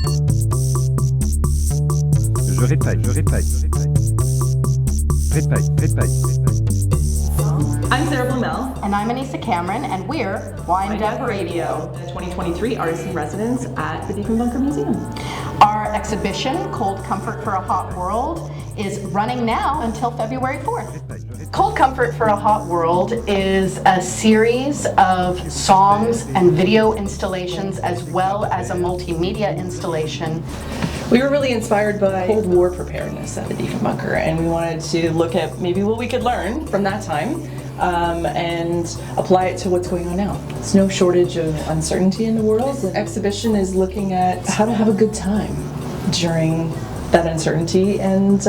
Je répète. Répète. I'm Blumel. And I'm Anisa Cameron, and we're Wind Up Radio. 2023 Artists in Residence at the Diefenbunker Museum. Our exhibition, Cold Comfort for a Hot World, is running now until February 4th. Cold Comfort for a Hot World is a series of songs and video installations as well as a multimedia installation. We were really inspired by Cold War preparedness at the Diefenbunker, and we wanted to look at maybe what we could learn from that time and apply it to what's going on now. There's no shortage of uncertainty in the world. The exhibition is looking at how to have a good time during that uncertainty and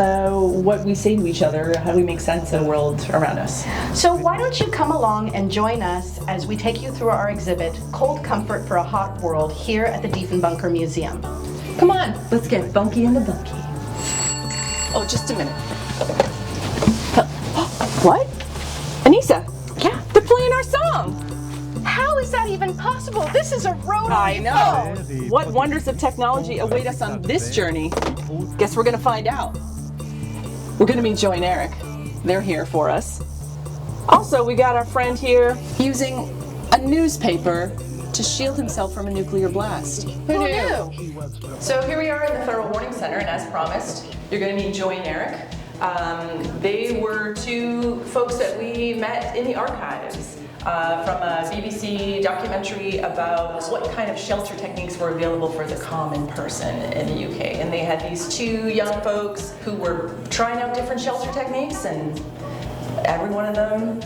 what we say to each other, how do we make sense of the world around us. So why don't you come along and join us as we take you through our exhibit, Cold Comfort for a Hot World, here at the Diefenbunker Museum. Come on, let's get Bunky into Bunky. Oh, just a minute. What? Anisa? Yeah? They're playing our song! How is that even possible? This is a rotary I know. phone. What wonders of technology await us on this journey? Guess we're gonna find out. We're gonna meet Joy and Eric. They're here for us. Also, we got our friend here using a newspaper to shield himself from a nuclear blast. Who knew? So here we are in the Federal Warning Center, and as promised, you're gonna meet Joy and Eric. They were two folks that we met in the archives from a BBC documentary about what kind of shelter techniques were available for the common person in the UK. And they had these two young folks who were trying out different shelter techniques, and every one of them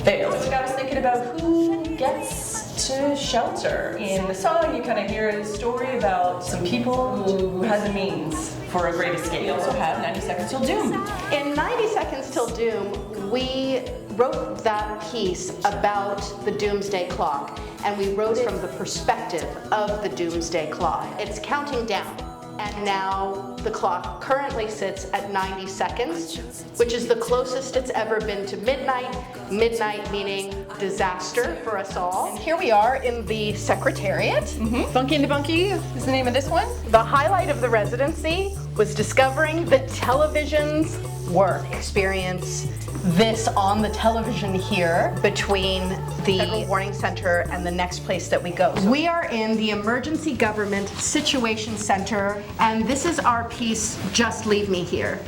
failed. It got us thinking about who gets to shelter. In the song, you kind of hear a story about some people who had the means for a great escape. We also have 90 Seconds Till Doom. In 90 Seconds Till Doom, we wrote that piece about the doomsday clock, and we wrote it from the perspective of the doomsday clock. It's counting down, and now the clock currently sits at 90 seconds, which is the closest it's ever been to midnight. Midnight meaning disaster for us all. And here we are in the Secretariat. Bunky into Bunky is the name of this one. The highlight of the residency was discovering that televisions work. Experience this on the television here between the Federal Warning Center and the next place that we go. We are in the Emergency Government Situation Center, and this is our piece, Just Leave Me Here.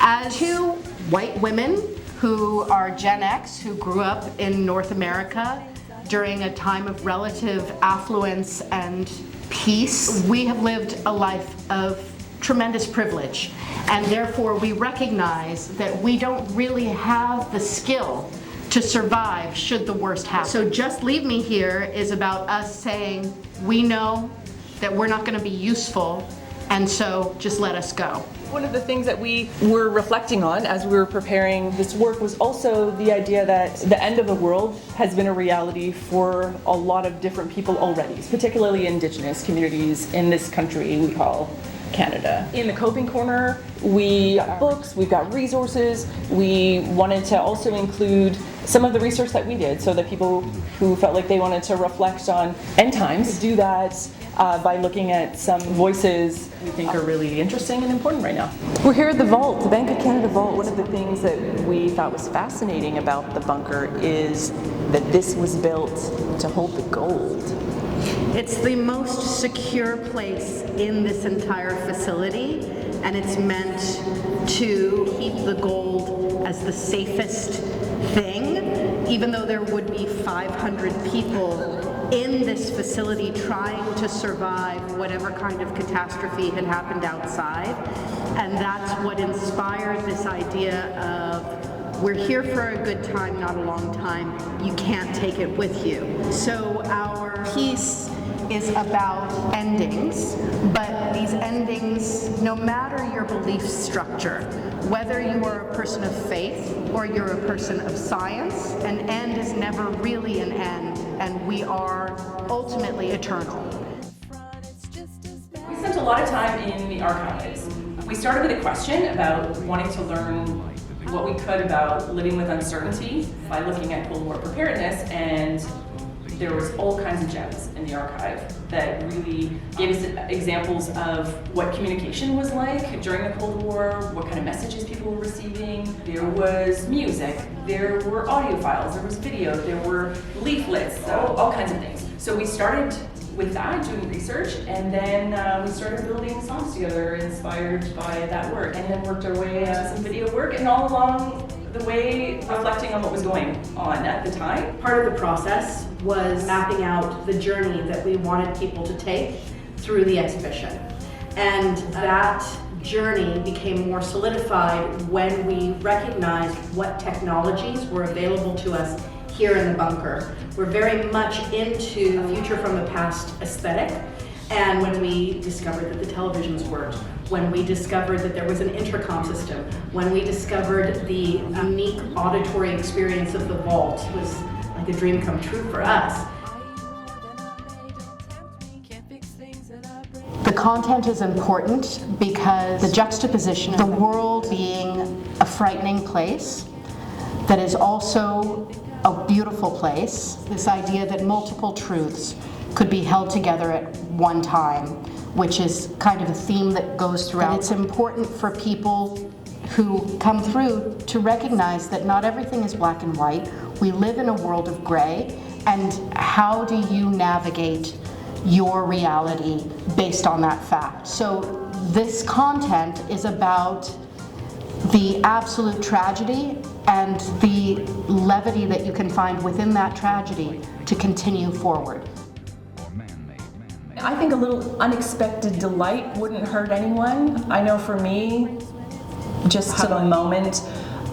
As two white women who are Gen X, who grew up in North America during a time of relative affluence and peace, we have lived a life of tremendous privilege, and therefore we recognize that we don't really have the skill to survive should the worst happen. So Just Leave Me Here is about us saying, we know that we're not going to be useful, and so just let us go. One of the things that we were reflecting on as we were preparing this work was also the idea that the end of the world has been a reality for a lot of different people already, particularly Indigenous communities in this country we call Canada. In the coping corner, we got books, we've got resources. We wanted to also include some of the research that we did so that people who felt like they wanted to reflect on end times do that by looking at some voices we think are really interesting and important right now. We're here at the vault, the Bank of Canada vault. One of the things that we thought was fascinating about the bunker is that this was built to hold the gold. It's the most secure place in this entire facility, and it's meant to keep the gold as the safest thing, even though there would be 500 people in this facility trying to survive whatever kind of catastrophe had happened outside. And that's what inspired this idea of, we're here for a good time, not a long time. You can't take it with you. So our piece is about endings, but these endings, no matter your belief structure, whether you are a person of faith or you're a person of science, an end is never really an end, and we are ultimately eternal. We spent a lot of time in the archives. We started with a question about wanting to learn what we could about living with uncertainty by looking at Cold War preparedness, and there was all kinds of gems in the archive that really gave us examples of what communication was like during the Cold War, what kind of messages people were receiving. There was music, there were audio files, there was video, there were leaflets, all kinds of things. So we started with that, doing research, and then we started building songs together inspired by that work, and then worked our way to some video work, and all along the way reflecting on what was going on at the time. Part of the process was mapping out the journey that we wanted people to take through the exhibition. And that journey became more solidified when we recognized what technologies were available to us here in the bunker. We're very much into a future from the past aesthetic, and when we discovered that the televisions worked, when we discovered that there was an intercom system, when we discovered the unique auditory experience of the vault, it was like a dream come true for us. The content is important because the juxtaposition of the world being a frightening place that is also a beautiful place, this idea that multiple truths could be held together at one time, which is kind of a theme that goes throughout. And it's important for people who come through to recognize that not everything is black and white. We live in a world of gray, and how do you navigate your reality based on that fact? So this content is about the absolute tragedy and the levity that you can find within that tragedy to continue forward. I think a little unexpected delight wouldn't hurt anyone. I know for me, just a moment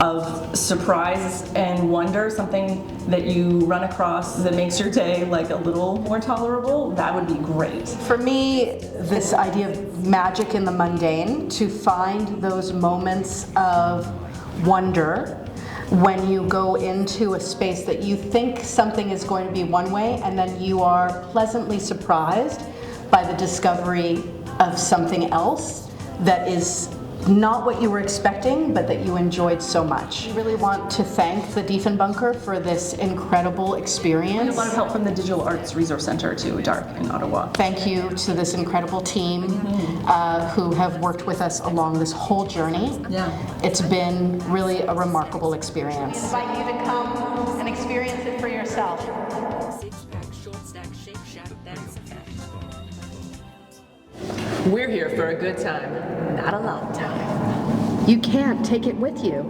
of surprise and wonder, something that you run across that makes your day like a little more tolerable, that would be great. For me, this idea of magic in the mundane, to find those moments of wonder when you go into a space that you think something is going to be one way, and then you are pleasantly surprised by the discovery of something else that is not what you were expecting, but that you enjoyed so much. I really want to thank the Diefenbunker for this incredible experience. And a lot of help from the Digital Arts Resource Center too, DARC in Ottawa. Thank you to this incredible team who have worked with us along this whole journey. Yeah. It's been really a remarkable experience. I invite you to come and experience it for yourself. We're here for a good time, not a long time. You can't take it with you.